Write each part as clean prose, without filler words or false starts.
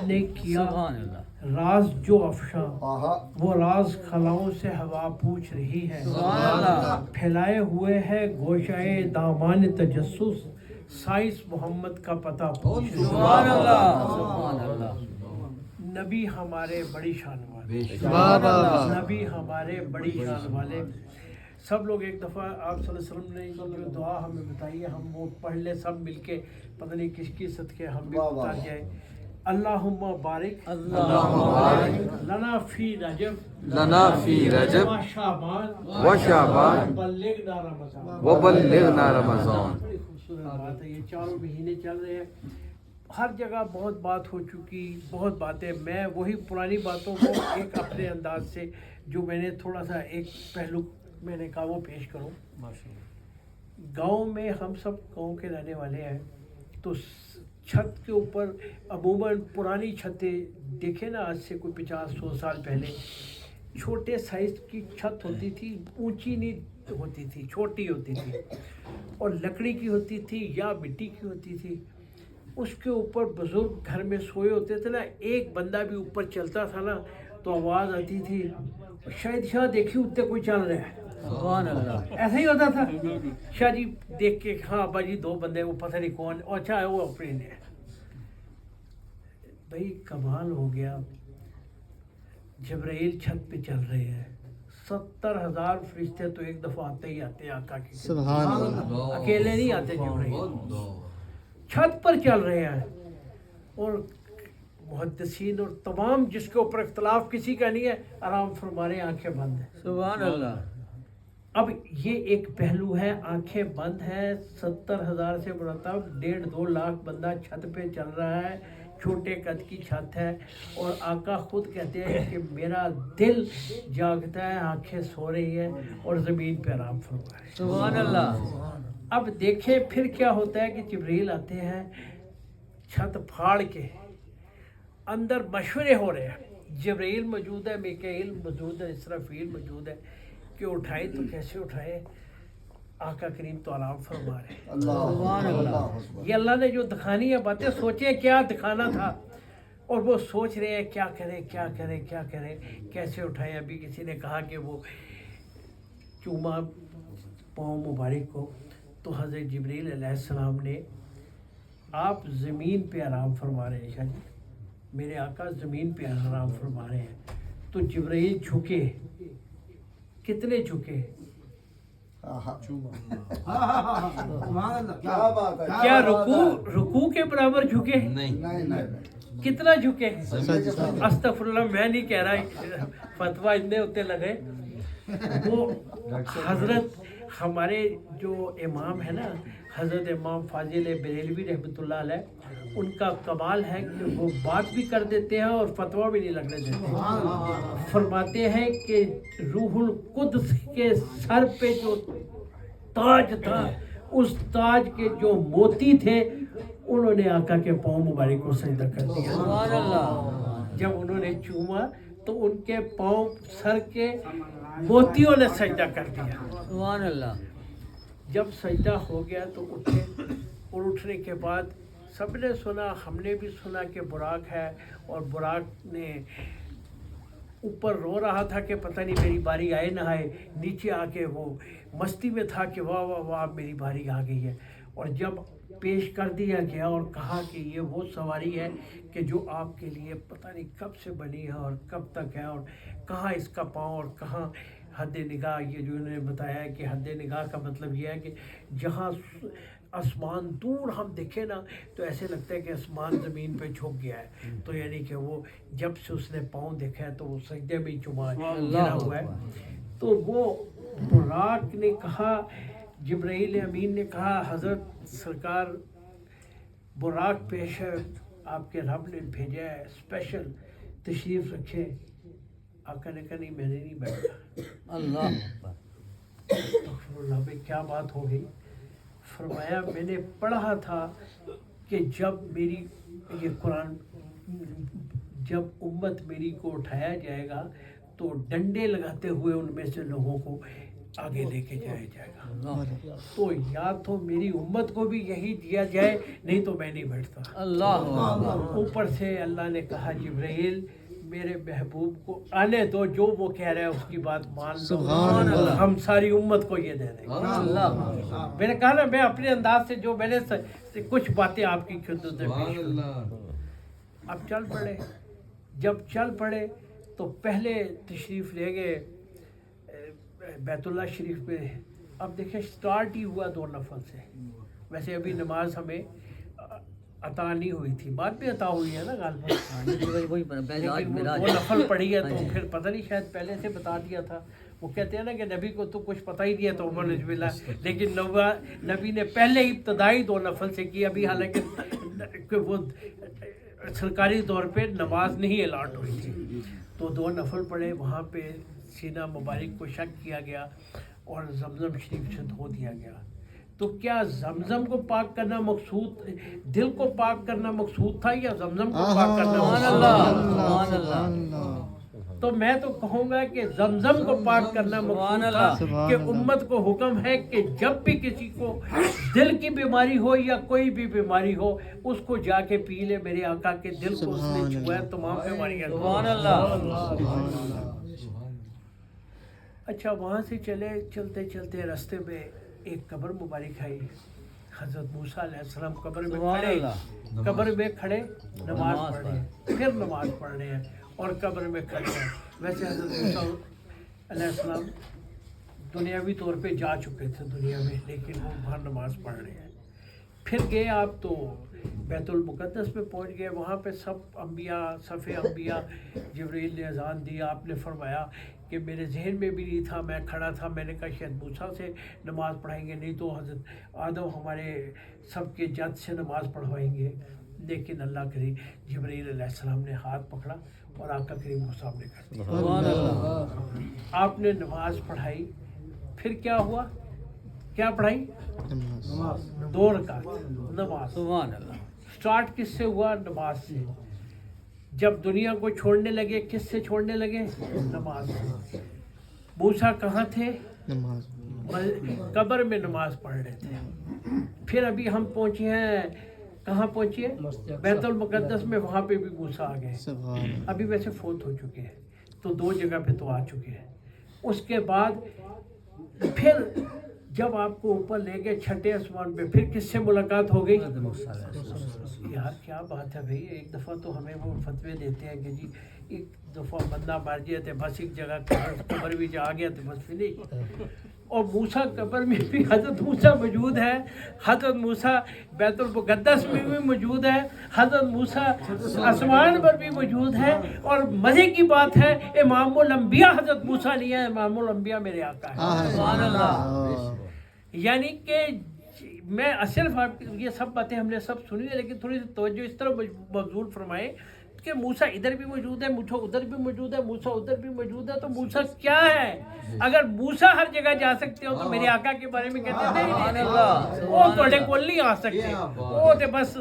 نے کیا راز جو افشاں وہ راز خلاؤں سے ہوا پوچھ رہی ہے پھیلائے ہوئے ہے گوشائے دامان تجسس سائنس محمد کا پتہ پوچھ رہی ہے نبی ہمارے بڑی شان والے نبی ہمارے بڑی شان والے سب لوگ ایک دفعہ آپ صلی اللہ علیہ وسلم نے جو دعا ہمیں بتائی ہے ہم وہ پڑھ لیں سب مل کے پتہ نہیں کس کی صدقے ہم بھی اتار جائیں اللہم بارک لنا فی رجب و شعبان وبلغنا رمضان بڑی خوبصورت بات ہے یہ چاروں مہینے چل رہے ہیں ہر جگہ بہت بات ہو چکی بہت باتیں میں وہی پرانی باتوں کو ایک اپنے انداز سے جو میں نے تھوڑا سا ایک پہلو میں نے کہا وہ پیش کروں گاؤں میں ہم سب گاؤں کے رہنے والے ہیں تو چھت کے اوپر عموماً پرانی چھتیں دیکھیں نا آج سے کوئی 50-100 سال پہلے چھوٹے سائز کی چھت ہوتی تھی اونچی نہیں ہوتی تھی چھوٹی ہوتی تھی اور لکڑی کی ہوتی تھی یا مٹی کی ہوتی تھی اس کے اوپر بزرگ گھر میں سوئے ہوتے تھے نا ایک بندہ بھی اوپر چلتا تھا نا تو آواز آتی تھی شاید شاہ دیکھی اتنے کوئی چل رہا ہے سبحان اللہ ایسا ہی ہوتا تھا شاہ جی دیکھ کے ہاں ابا جی 2 بندے وہ پتہ نہیں کون اچھا ہے وہ اپنے نے بھائی کمال ہو گیا جبرائیل چھت پہ چل رہے ہیں 70,000 فرشتے تو ایک دفعہ آتے ہی آتے ہیں آقا کی سبحان اللہ اکیلے نہیں آتے جبرائیل چھت پر چل رہے ہیں اور محدثین اور تمام جس کے اوپر اختلاف کسی کا نہیں ہے آرام فرما رہے ہیں آنکھیں بند ہیں سبحان اللہ اب یہ ایک پہلو ہے آنکھیں بند ہیں 70,000 سے مرتب 1.5-2 لاکھ بندہ چھت پہ چل رہا ہے چھوٹے قد کی چھت ہے اور آقا خود کہتے ہیں کہ میرا دل جاگتا ہے آنکھیں سو رہی ہیں اور زمین پہ آرام فرما رہے ہیں سبحان اللہ اب دیکھیں پھر کیا ہوتا ہے کہ جبریل آتے ہیں چھت پھاڑ کے اندر مشورے ہو رہے ہیں جبرائیل موجود ہے میکائیل موجود ہے اسرافیل موجود ہے کہ اٹھائے تو کیسے اٹھائے آقا کریم تو آرام فرما رہے ہیں سبحان اللہ یہ اللہ نے جو دکھانی ہے باتیں سوچیں کیا دکھانا تھا اور وہ سوچ رہے ہیں کیا کریں کیسے اٹھائیں ابھی کسی نے کہا کہ وہ چوما پاؤں مبارک کو تو حضرت جبریل علیہ السلام نے آپ زمین پہ آرام فرما رہے ہیں شاہ جی میرے آقا زمین پہ آرام فرما رہے ہیں تو جبرائیل جھکے کتنے جھکے کیا رکوع کے برابر جھکے کتنا جھکے استغفر اللہ میں نہیں کہہ رہا فتویٰ اتنے ہوتے لگے وہ حضرت ہمارے جو امام ہے نا حضرت امام فاضل بریلوی رحمۃ اللہ علیہ ان کا کمال ہے کہ وہ بات بھی کر دیتے ہیں اور فتویٰ بھی نہیں لگنے دیتے فرماتے ہیں کہ روح القدس کے سر پہ جو تاج تھا اس تاج کے جو موتی تھے انہوں نے آقا کے پاؤں مبارک کو سجدہ کر دیا سبحان اللہ جب انہوں نے چوما تو ان کے پاؤں سر کے موتیوں نے سجدہ کر دیا سبحان اللہ جب سجدہ ہو گیا تو اٹھے اور اٹھنے کے بعد سب نے سنا ہم نے بھی سنا کہ براق ہے اور براق نے اوپر رو رہا تھا کہ پتہ نہیں میری باری آئے نہ آئے نیچے آ کے وہ مستی میں تھا کہ واہ واہ واہ میری باری آ گئی ہے اور جب پیش کر دیا گیا اور کہا کہ یہ وہ سواری ہے کہ جو آپ کے لیے پتہ نہیں کب سے بنی ہے اور کب تک ہے اور کہاں اس کا پاؤں اور کہاں حد نگاہ یہ جو انہوں نے بتایا ہے کہ حد نگاہ کا مطلب یہ ہے کہ جہاں آسمان دور ہم دیکھیں نا تو ایسے لگتا ہے کہ آسمان زمین پہ جھک گیا ہے تو یعنی کہ وہ جب سے اس نے پاؤں دیکھا ہے تو وہ سجدے میں چما گرا ہوا ہے تو وہ براق نے کہا جبرائیل امین نے کہا حضرت سرکار براق پیش ہے آپ کے رب نے بھیجا ہے اسپیشل تشریف رکھے آقا نے کہا نہیں میں نے نہیں بیٹھا اللہ بھائی کیا بات ہو گئی فرمایا میں نے پڑھا تھا کہ جب میری یہ قرآن جب امت میری کو اٹھایا جائے گا تو ڈنڈے لگاتے ہوئے ان میں سے لوگوں کو आगे लेके जाया जाएगा। तो या तो मेरी उम्मत को भी यही दिया जाए, नहीं तो मैं नहीं बैठता। अल्लाह ऊपर से अल्लाह ने कहा जिब्राइल मेरे महबूब को आने दो, जो वो कह रहा है उसकी बात मान लो, हम सारी उम्मत को ये दे देंगे। मैंने कहा ना, मैं अपने अंदाज से जो मैंने कुछ बातें आपकी खिदमत में पेश की। अब चल पड़े, जब चल पड़े तो पहले तशरीफ़ ले गए बैतुल्लाह शरीफ पे। अब देखें स्टार्ट ही हुआ 2 नफल से। वैसे अभी नमाज हमें अता नहीं हुई थी, बाद में अता हुई है ना गालिबा, लेकिन वो 2 नफल पढ़ी है तो फिर पता नहीं शायद पहले से बता दिया था। वो कहते हैं ना कि नबी को तो कुछ पता ही नहीं है तो उमर नजबिल्ला, लेकिन नबी ने पहले ही इब्तदाई 2 नफल से की। अभी हालांकि वो सरकारी तौर पे नमाज नहीं अलाट हुई थी, तो 2 नफल पढ़े। वहाँ पे सीना मुबारक को शक किया गया और जमजम शरीफ से धो दिया गया। तो क्या जमजम को पाक करना मकसूद, दिल को पाक करना मकसूद था या जमजम को पाक करना? तो मैं तो कहूँगा कि जमजम को पाक करना मकसूद था कि उम्मत को हुक्म है कि जब भी किसी को दिल की बीमारी हो या कोई भी बीमारी हो, उसको जाके पी ले। मेरे आका के दिल को उसने छुआ, तमाम बीमारियाँ। अच्छा, वहाँ से चलते चलते रास्ते में एक कब्र मुबारक आई। हज़रत मूसा अलैहिस्सलाम कब्र में खड़े नमाज पढ़ रहे हैं, फिर नमाज पढ़ रहे हैं और कब्र में खड़े हैं। वैसे हज़रत मूसा अलैहिस्सलाम दुनियावी तौर पे जा चुके थे दुनिया में, लेकिन वो वहाँ नमाज पढ़ रहे हैं। फिर गए आप तो बैतुल मुक़द्दस में पहुँच गए। वहाँ पे सब अम्बिया, सफ़े अम्बिया, जिब्रील ने अज़ान दी। आपने फरमाया कि मेरे जहन में भी नहीं था, मैं खड़ा था, मैंने कहा शायद मूसा से नमाज़ पढ़ाएंगे, नहीं तो हज़रत आदम हमारे सबके जद से नमाज़ पढ़वाएंगे। लेकिन अल्लाह करीम जिब्रील अलैहिस्सलाम ने हाथ पकड़ा और आका करीम को सामने कर दिया। आपने नमाज पढ़ाई। फिर क्या हुआ, क्या पढ़ाई? 2 रकात नमाज। स्टार्ट किससे हुआ? नमाज से। जब दुनिया को छोड़ने लगे, किससे छोड़ने लगे? नमाज से। मूसा कहाँ थे? कब्र में नमाज पढ़ रहे थे। फिर अभी हम पहुँचे हैं, कहाँ पहुँचे? बैतुल मुक़द्दस में। वहाँ पे भी मूसा आ गए। अभी वैसे फोत हो चुके हैं, तो 2 जगह पे तो आ चुके हैं। उसके बाद फिर जब आपको ऊपर ले गए 6ठे आसमान पे, फिर किससे मुलाकात हो गई? यार क्या बात है भाई, एक दफ़ा तो हमें वो फतवे देते हैं कि जी एक दफ़ा बंदा मर गया तो बस एक जगह कब्र भी जा गया तो बस फिनिश। और मूसा कब्र में भी हज़रत मूसा मौजूद है, हज़रत मूसा बैतुल मुक़द्दस में भी मौजूद है, हज़रत मूसा आसमान पर भी मौजूद है। और मज़े की बात है, इमामुल अंबिया हज़रत मूसा नहीं है, इमामुल अंबिया मेरे आका है। यानी कि मैं सिर्फ आप ये सब बातें हमने सब सुनी है, लेकिन थोड़ी सी तवज्जो इस तरह मबजूल फरमाए कि मूसा इधर भी मौजूद है, मूसा उधर भी मौजूद है, मूसा उधर भी मौजूद है। तो मूसा क्या है? अगर मूसा हर जगह जा सकते हो तो मेरे आका के बारे में कहते नहीं, वो बड़े कोल नहीं आ सकते, वो तो बस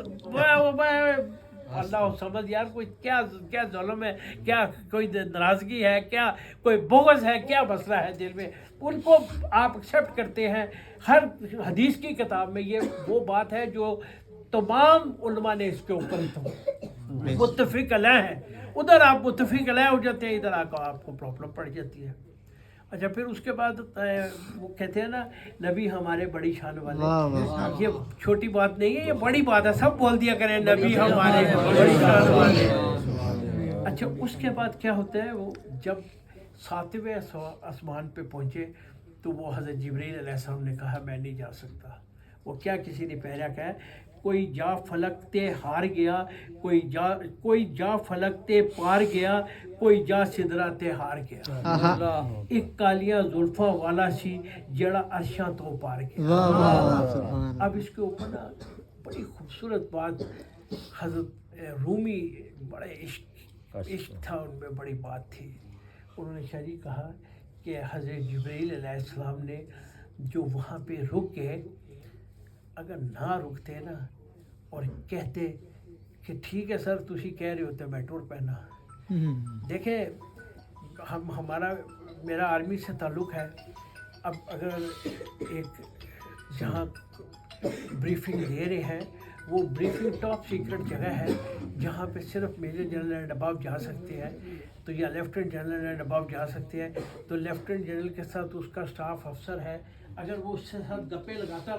अल्लाह समझ। यार कोई क्या क्या जुल्म है, क्या कोई नाराज़गी है, क्या कोई बोगस है, क्या मसला है दिल में, उनको आप एक्सेप्ट करते हैं। हर हदीस की किताब में ये वो बात है जो तमाम उलमा ने इसके ऊपर मुत्तफिक अलैह है। उधर आप मुत्तफिक अलैह हो जाते हैं, इधर आकर आपको प्रॉब्लम पड़ जाती है। अच्छा, फिर उसके बाद वो कहते हैं ना, नबी हमारे बड़ी शान वाले। ये छोटी बात नहीं है, ये बड़ी बात है। सब बोल दिया करें नबी हमारे बड़ी शान वाले। अच्छा, उसके बाद क्या होता है, वो जब 7वें आसमान पे पहुँचे तो वो हज़रत जिब्रील अलैहिस्सलाम ने कहा मैं नहीं जा सकता। वो क्या किसी ने पहला कहा, कोई जा फलक ते हार गया, कोई जा फलक ते पार गया, कोई जा सिदरा ते हार गया। एक कालिया जुल्फा वाला सी जड़ा अर्शा तो पार गया। अब इसके ऊपर ना बड़ी खूबसूरत बात, हज़रत रूमी बड़े इश्क था उनमें, बड़ी बात थी। उन्होंने शायरी कहा कि हज़रत जिब्रील अलैहिस्सलाम ने जो वहाँ पे रुक गए, अगर ना रुकते ना और कहते कि ठीक है सर तुसी कह रहे होते मैं टूर पैना। देखें, मेरा आर्मी से ताल्लुक़ है। अब अगर एक जहाँ ब्रीफिंग दे रहे हैं वो ब्रीफिंग टॉप सीक्रेट जगह है जहाँ पे सिर्फ मेजर जनरल एंड अबव जा सकते हैं, तो या लेफ्टिनेंट जनरल एंड अबव जा सकते हैं, तो लेफ्टिनेंट जनरल के साथ उसका स्टाफ अफसर है, अगर वो उसके साथ गप्पे लगाता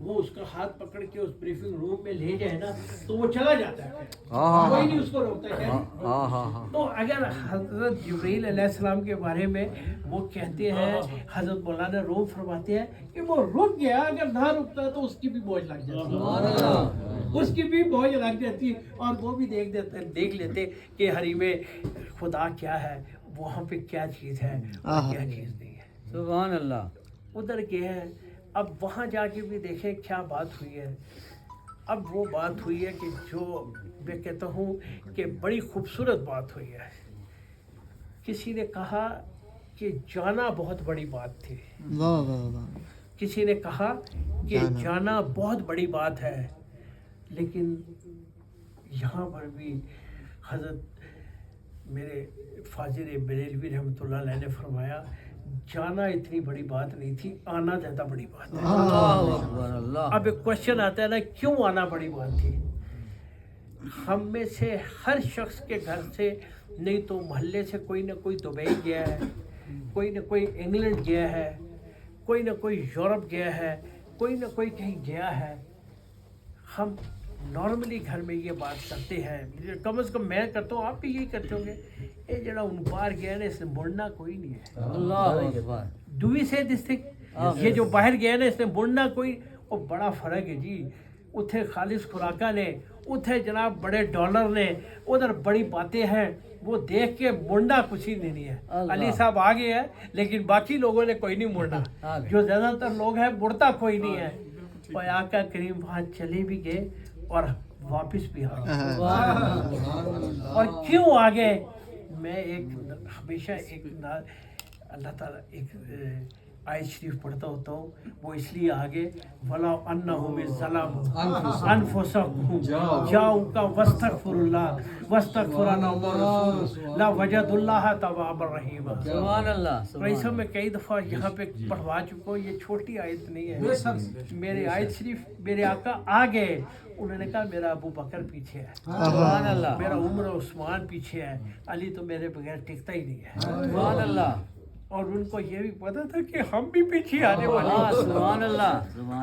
वो उसका हाथ पकड़ के उस ब्रीफिंग रूम में ले जाए ना तो वो चला जाता है, कोई नहीं उसको रोकता है। तो अगर हजरत जिब्रील अलैहिस्सलाम के बारे में वो कहते हैं, हजरत मौलाना रूम फरमाते हैं कि वो रुक गया, अगर ना रुकता तो उसकी भी बोझ लग जाती, उसकी भी बोझ लग जाती और वो भी देख लेते कि हरीमे खुदा क्या है, वहाँ पे क्या चीज़ है और क्या चीज़ नहीं है। सुभान अल्लाह। उधर गए हैं, अब वहाँ जाके भी देखें क्या बात हुई है। अब वो बात हुई है कि जो मैं कहता हूँ कि बड़ी खूबसूरत बात हुई है। किसी ने कहा कि जाना बहुत बड़ी बात थी, वाह वाह वाह। किसी ने कहा कि जाना बहुत बड़ी बात है, लेकिन यहाँ पर भी हजरत मेरे फाजिल बरेलवी रहमतुल्लाह अलैह ने फरमाया जाना इतनी बड़ी बात नहीं थी, आना ज़्यादा बड़ी बात है। अब एक क्वेश्चन आता है ना, क्यों आना बड़ी बात थी? हम में से हर शख्स के घर से नहीं तो मोहल्ले से कोई ना कोई दुबई गया है, कोई ना कोई इंग्लैंड गया है, कोई ना कोई यूरोप गया है, कोई ना कोई कहीं गया है। हम नॉर्मली घर में ये बात करते हैं, कम से कम मैं करता हूँ, आप भी यही करते होंगे। ये जरा उन बाहर गया ना, इसने मुड़ना कोई नहीं है। अल्लाह। डू वी से दिस थिंग? ये जो बाहर गया ना, इसने मुड़ना कोई, वो बड़ा फर्क है जी। उथे खालिस खुराका ने, उथे जनाब बड़े डॉलर ने, उधर बड़ी बातें हैं, वो देख के मुड़ना कुछ ही नहीं है। अली साहब आ गए हैं, लेकिन बाकी लोगों ने कोई नहीं मुड़ना, जो ज़्यादातर लोग हैं मुड़ता कोई नहीं है। और आका करीम वहाँ चले भी गए और वापस भी आ गए। और क्यों आ गए? मैं एक हमेशा एक अल्लाह ताला एक आयत शरीफ पढ़ता होता हूँ, वो इसलिए आगे वला अन्नहुम ज़लम अनफुसहुम जाऊका वस्तगफिरुल्लाह वस्तगफरना रसूल ला वजदुल्लाह तव्वाबर रहीम। सुभान अल्लाह। वैसे मैं कई दफ़ा यहाँ पे पढ़वा चुका हूँ, ये छोटी आयत नहीं है। मेरे आयत शरीफ मेरे आका आ गए, उन्होंने कहा मेरा अबू बकर पीछे है, सुभान अल्लाह। मेरा उम्र उस्मान पीछे है, अली तो मेरे बगैर टिकता ही नहीं है। सुभान अल्लाह। और उनको ये भी पता था कि हम भी पीछे आने वाले हैं। सुभान अल्लाह।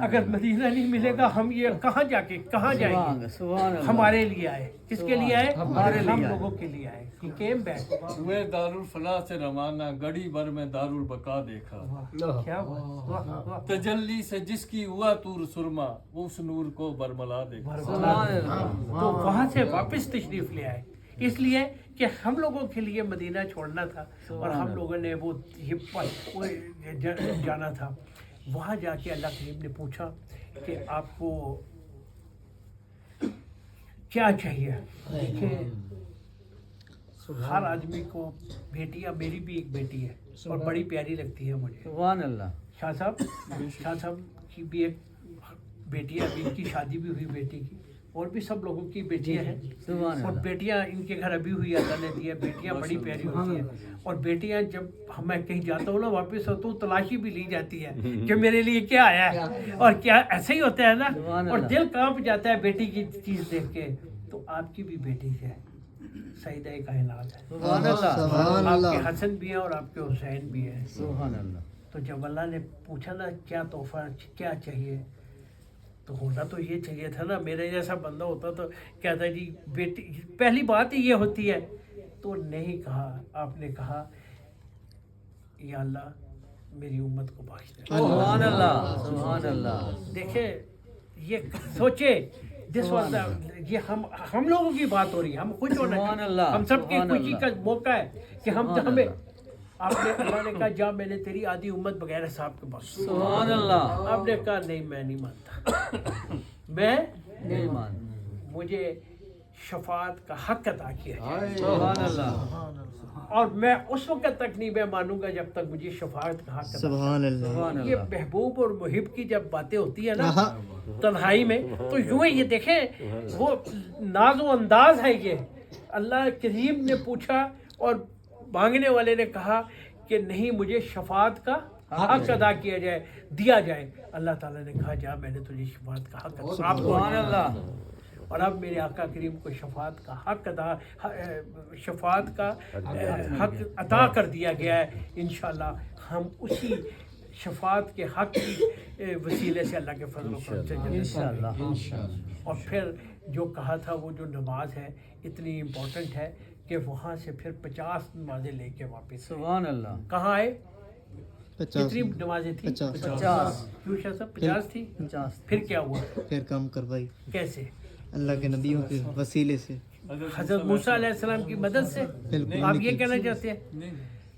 अगर मदीना नहीं मिलेगा हम ये कहाँ जाके कहाँ जाएंगे? सुभान अल्लाह। हमारे लिए आए, किसके लिए आए? हम लोगों के लिए आए। He came back। हुए दारुल फला से रवाना, घड़ी भर में दारुल बका देखा। क्या बात। तजल्ली से जिसकी हुआ तूर सुरमा, उस नूर को बरमला देखा। सुभान अल्लाह। तो वहाँ से वापस तशरीफ ले आए, इसलिए कि हम लोगों के लिए मदीना छोड़ना था और हम लोगों ने वो जाना था। वहाँ जाके अल्लाह करीम ने पूछा कि आपको क्या चाहिए? देखिए हर आदमी को बेटियाँ, मेरी भी एक बेटी है और बड़ी प्यारी लगती है मुझे। सुभान अल्लाह। शाह साहब की भी एक बेटी है, अभी इनकी शादी भी हुई बेटी की, और भी सब लोगों की बेटियां हैं। और बेटियां इनके घर अभी हुई अल्लाह ने दी है। बेटियां बड़ी प्यारी होती हैं और बेटियां जब मैं कहीं जाता हूँ ना वापस आता हूँ, तलाशी भी ली जाती है कि मेरे लिए क्या आया है और क्या, ऐसे ही होता है ना। और दिल कांप जाता है बेटी की चीज़ देख के। तो आपकी भी बेटी है, सईदा कायनात है, सुभान अल्लाह। आपके हसन भी हैं और आपके हुसैन भी हैं। सुभान अल्लाह। तो जब अल्लाह ने पूछा ना क्या तोहफा क्या चाहिए, तो होना तो ये चाहिए था ना। मेरे जैसा बंदा होता तो कहता जी बेटी, पहली बात ही ये होती है। तो नहीं कहा, आपने कहा या अल्लाह मेरी उम्मत को बख्श दे। सुभान अल्लाह। सुभान अल्लाह। देखे ये सोचे, दिस वाज ये हम लोगों की बात हो रही है, हम खुश होना चाहिए। हम सबकी खुशी का मौका है कि हम हमें आपने, अल्लाह ने कहा जा मैंने तेरी आधी उम्मत बगैर हिसाब के बख्श। सुभान अल्लाह। आपने कहा नहीं मैं नहीं मानता, मैं नहीं मान। मुझे शफाअत का हक अता किया। सुभान अल्लाह। और मैं उस वक्त तक नहीं मैं मानूंगा जब तक मुझे शफाअत का हक अता। सुभान अल्लाह। सुभान ये अल्लाह। महबूब और मुहिब की जब बातें होती है ना तन्हाई में, तो यूं ही ये देखें वो नाज़ो अंदाज है। ये अल्लाह करीम ने पूछा और मांगने वाले ने कहा कि नहीं मुझे शफाअत का हक अदा किया जाए, दिया जाए। अल्लाह ताला ने कहा जा मैंने तुझे शफाअत का हक अता सुभान अल्लाह। और अब मेरे आका करीम को शफाअत का हक अदा शफाअत का हक अता कर दिया गया है। इंशाअल्लाह हम उसी शफाअत के हक की वसीले से अल्लाह के फजल व करम से जन्नत इंशाअल्लाह। और फिर जो कहा था वो जो नमाज है इतनी इम्पोर्टेंट है कि वहाँ से फिर 50 नमाजें लेके वापस सुभान अल्लाह। कहाँ आए? 50 कितनी नमाजें थी? 50 क्यों शाह साहब 50 थी? 50 फिर क्या हुआ? फिर कम करवाई कैसे? अल्लाह के नबियों के वसीले से। हजरत मूसा अलैहिस्सलाम की मदद से। बिल्कुल। आप ये कहना चाहते हैं? नहीं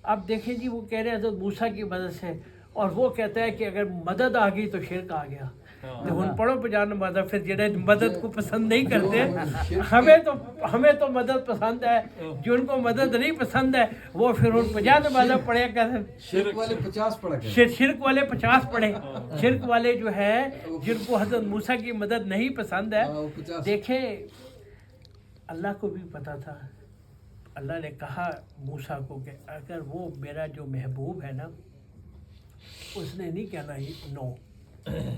अब देखें जी, वो कह रहे हैं हजरत मूसा की मदद से, और वो कहता है कि अगर मदद आ गई तो शिरक आ गया। तो हुन पढ़ो पजान मदद, फिर जेड़े मदद को पसंद नहीं करते, हमें तो मदद पसंद है, जिनको मदद नहीं पसंद है वो फिर उन 50 मदद पढ़े कर शिरक वाले 50 पढ़ा कर। शिरक वाले 50 पढ़े। शिरक वाले जो है जिनको हजरत मूसा की मदद नहीं पसंद है, वो 50। देखें अल्लाह को भी पता था। अल्लाह ने कहा मूसा को कि अगर वो मेरा जो महबूब है ना, उसने नहीं कहना नो,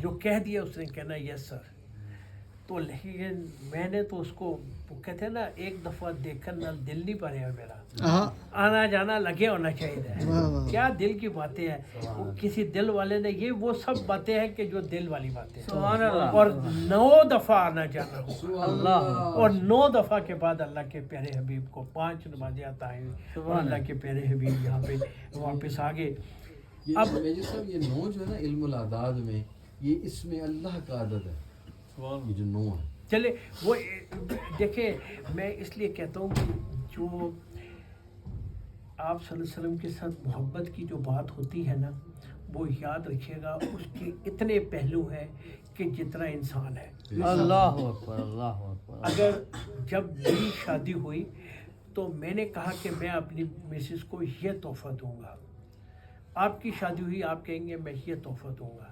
जो कह दिया उसने कहना यस सर। तो लेकिन मैंने तो उसको, वो कहते हैं ना, एक दफ़ा देखकर ना दिल नहीं भरे मेरा, आना जाना लगे होना चाहिए। वाह, वाह। क्या दिल की बातें हैं, वो किसी दिल वाले ने, ये वो सब बातें हैं कि जो दिल वाली बातें हैं। सुभान अल्लाह। और 9 दफ़ा आना जाना हो, अल्लाह। और 9 दफ़ा के बाद अल्लाह के प्यारे हबीब को 5 नमाजें अता हुई, और सुभान अल्लाह के प्यारे हबीब यहाँ पे वापस आ गए। अब मेजर साहब ये 9 जो है ना इल्मुल आदाद में, ये इसमें अल्लाह का आदद है, सुभान ये जो 9 है। चले वो देखे, मैं इसलिए कहता हूँ कि जो आप सल्लल्लाहु अलैहि वसल्लम के साथ मोहब्बत की जो बात होती है ना, वो याद रखिएगा उसके इतने पहलू हैं कि जितना इंसान है। अल्लाह अकबर, अल्लाह अकबर। अगर जब मेरी शादी हुई तो मैंने कहा कि मैं अपनी मिसेस को ये तोहफ़ा दूंगा। आपकी शादी हुई, आप कहेंगे मैं ये तोहफ़ा दूंगा।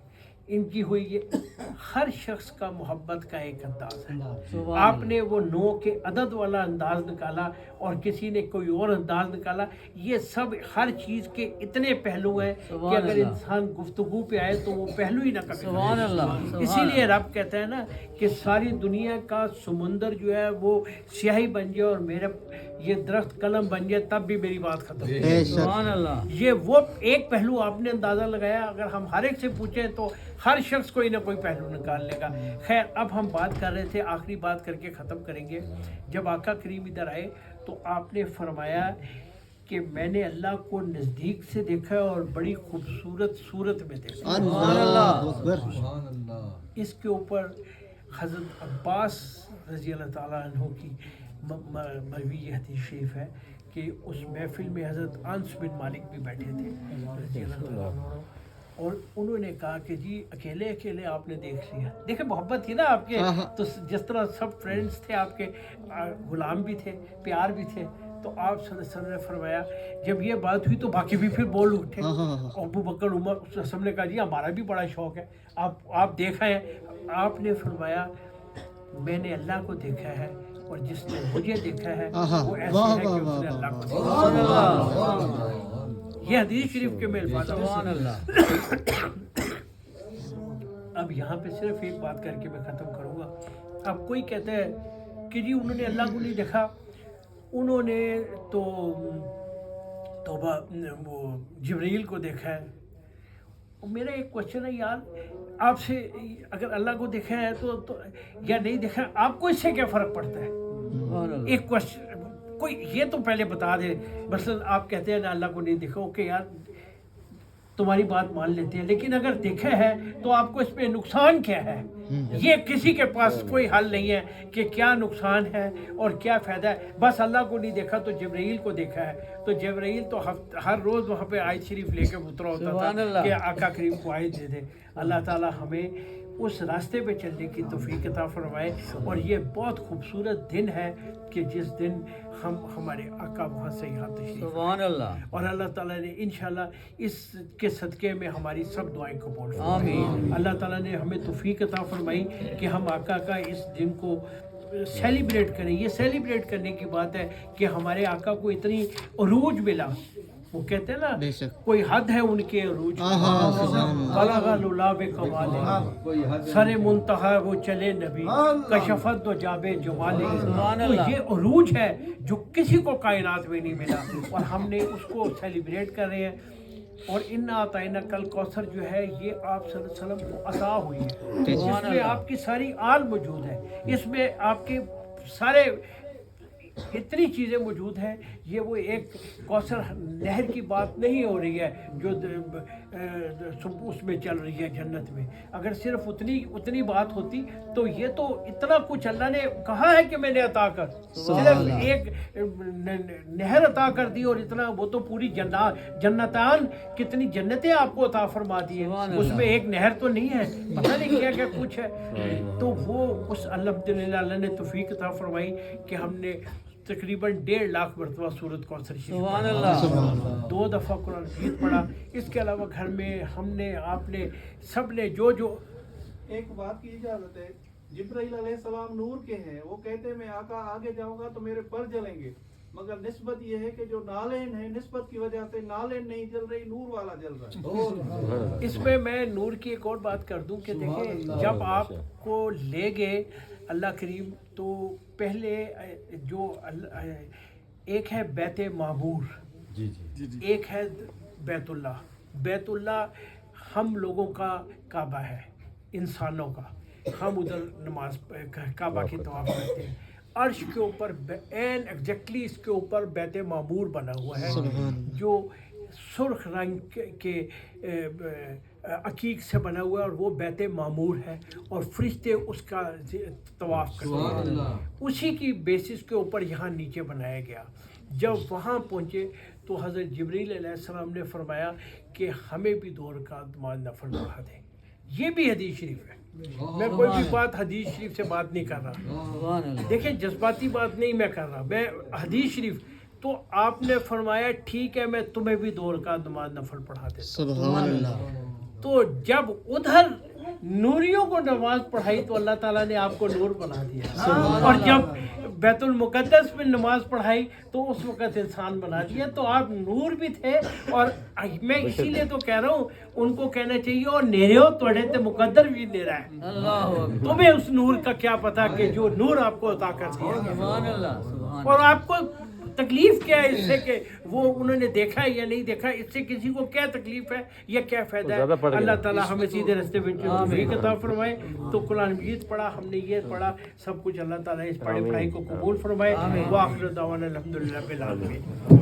इनकी हुई, ये हर शख्स का मोहब्बत का एक अंदाज है। आपने वो 9 के अदद वाला अंदाज निकाला और किसी ने कोई और अंदाज निकाला। ये सब हर चीज़ के इतने पहलू हैं कि अगर इंसान गुफ्तगू पे आए तो वो पहलू ही ना कभी। सुभान अल्लाह। इसीलिए रब कहता है ना कि सारी दुनिया का समुंदर जो है वो स्याही बन जाए और मेरा ये दरख्त कलम बन जाए, तब भी मेरी बात खत्म हो जाए। सुभान अल्लाह। ये वो एक पहलू आपने अंदाज़ा लगाया। अगर हम हर एक से पूछें तो हर शख्स कोई ना कोई पहलू निकाल लेगा। खैर, अब हम बात कर रहे थे, आखिरी बात करके ख़त्म करेंगे। जब आका करीम इधर आए तो आपने फरमाया कि मैंने अल्लाह को नज़दीक से देखा और बड़ी खूबसूरत सूरत में देखा। अल्लाह अकबर। सुभान अल्लाह। इसके ऊपर हज़रत अब्बास रज़ी अल्लाह ताला अन्हु की मरवी हदीस शरीफ है कि उस महफिल में हज़रत अनस बिन मालिक भी बैठे थे रज़ी अल्लाह ताला अन्हु, और उन्होंने कहा कि जी अकेले अकेले आपने देख लिया। देखे मोहब्बत थी ना आपके, तो जिस तरह सब फ्रेंड्स थे आपके, गुलाम भी थे, प्यार भी थे। तो आप सल्लल्लाहु अलैहि वसल्लम ने फरमाया, जब ये बात हुई तो बाकी भी फिर बोल उठे। अबू बकर, उमर, सबने कहा जी हमारा भी बड़ा शौक है, आप देखा है। आपने फरमाया मैंने अल्लाह को देखा है और जिसने मुझे देखा है वो ऐसा है कि उसने अल्लाह को देखा। ये हदीस शरीफ के में अल्फाज हैं। सुभान अल्लाह। अब यहाँ पे सिर्फ एक बात करके मैं ख़त्म करूँगा। अब कोई कहता है कि जी उन्होंने अल्लाह को नहीं देखा, उन्होंने तो वो जिब्रील को देखा है। और मेरा एक क्वेश्चन है यार आपसे, अगर अल्लाह को देखा है तो या नहीं देखा, आपको इससे क्या फ़र्क पड़ता है? एक क्वेश्चन कोई ये तो पहले बता दे। बस आप कहते हैं ना अल्लाह को नहीं देखा, ओके यार तुम्हारी बात मान लेते हैं, लेकिन अगर देखा है तो आपको इस पे नुकसान क्या है? ये किसी के पास कोई हल नहीं है कि क्या नुकसान है और क्या फ़ायदा है। बस अल्लाह को नहीं देखा तो जिब्राइल को देखा है, तो जिब्राइल तो हर रोज़ वहाँ पे आयत शरीफ लेके उतरा होता था कि आका करीम को आयत दे दे। अल्लाह ताला हमें उस रास्ते पे चलने की तौफीक अता फरमाए। और ये बहुत खूबसूरत दिन है कि जिस दिन हम हमारे आका वहाँ से यहाँ तशरीफ़, सुभान अल्लाह। और अल्लाह ताला ने इंशाल्लाह इसके सदक़े में हमारी सब दुआएं कबूल आमीन। फरमाए। अल्लाह ताला ने हमें तौफीक अता फरमाई कि हम आका का इस दिन को सेलिब्रेट करें। ये सेलिब्रेट करने की बात है कि हमारे आका को इतनी उरूज मिला وہ کہتے ہیں نا بے شک کوئی حد ہے ان کے عروج بلغ للاب کمال کوئی حد سر منتہا وہ چلے نبی کشفت و جاب جمال تو یہ عروج ہے جو کسی کو کائنات میں نہیں ملا اور ہم نے اس کو سیلیبریٹ کر رہے ہیں اور انا اعطیناک کل کوثر جو ہے یہ آپ صلی اللہ علیہ وسلم کو عطا ہوئی ہے اس میں آپ کی ساری آل موجود ہے اس میں آپ کے سارے اتنی چیزیں موجود ہیں یہ وہ ایک کوثر نہر کی بات نہیں ہو رہی ہے جو اس میں چل رہی ہے جنت میں اگر صرف اتنی بات ہوتی تو یہ تو اتنا کچھ اللہ نے کہا ہے کہ میں نے عطا کر صرف ایک نہر عطا کر دی اور اتنا وہ تو پوری جنتان کتنی جنتیں آپ کو عطا فرما دی ہیں اس میں ایک نہر تو نہیں ہے پتہ نہیں کیا کیا کچھ ہے تو وہ اس الحمدللہ اللہ نے توفیق عطا فرمائی کہ ہم نے تقریباً 1.5 لاکھ مرتبہ سورۃ کوثر سبحان اللہ 2 دفعہ قرآن مجید پڑھا اس کے علاوہ گھر میں ہم نے آپ نے سب نے جو ایک بات کی اجازت ہے جبرائیل علیہ السلام نور کے ہیں وہ کہتے ہیں میں آقا آگے جاؤں گا تو میرے پر جلیں گے مگر نسبت یہ ہے کہ جو نالین ہے نسبت کی وجہ سے نالین نہیں جل رہی نور والا جل رہا ہے اس میں نور کی ایک اور بات کر دوں کہ دیکھیں جب آپ کو لے گئے اللہ کریم تو پہلے جو ایک ہے بیت معمور ایک ہے بیت اللہ ہم لوگوں کا کعبہ ہے انسانوں کا ہم ادھر نماز کعبہ کی طواف کرتے ہیں عرش کے اوپر این ایگزیکٹلی اس کے اوپر بیت معمور بنا ہوا ہے جو سرخ رنگ کے عقیق سے بنا ہوا ہے اور وہ بیت معمور ہے اور فرشتے اس کا طواف کرتے ہیں اسی کی بیسس کے اوپر یہاں نیچے بنایا گیا جب وہاں پہنچے تو حضرت جبریل علیہ السلام نے فرمایا کہ ہمیں بھی 2 رکعت نماز نفل پڑھا دیں یہ بھی حدیث شریف ہے میں کوئی بھی بات حدیث شریف سے بات نہیں کر رہا دیکھیں جذباتی بات نہیں میں کر رہا میں حدیث شریف تو آپ نے فرمایا ٹھیک ہے میں تمہیں بھی 2 رکعت نماز نفل پڑھا دیتا سبحان اللہ تو جب ادھر نوریوں کو نماز پڑھائی تو اللہ تعالیٰ نے آپ کو نور بنا دیا اور جب بیت المقدس میں نماز پڑھائی تو اس وقت انسان بنا دیا تو آپ نور بھی تھے اور میں اسی لیے تو کہہ رہا ہوں ان کو کہنا چاہیے اور نیرے توڑے تے مقدر بھی نیرا ہے تمہیں اس نور کا کیا پتا کہ جو نور آپ کو عطا کر دیا اور آپ کو تکلیف کیا ہے اس سے کہ وہ انہوں نے دیکھا ہے یا نہیں دیکھا اس سے کسی کو کیا تکلیف ہے یا کیا فائدہ ہے اللہ تعالیٰ ہمیں سیدھے راستے پہ توفیق عطا فرمائے تو قرآن مجید پڑھا ہم نے یہ پڑھا سب کچھ اللہ تعالیٰ اس پڑھائی کو قبول فرمائے وآخر دعوانا الحمدللہ رب العالمین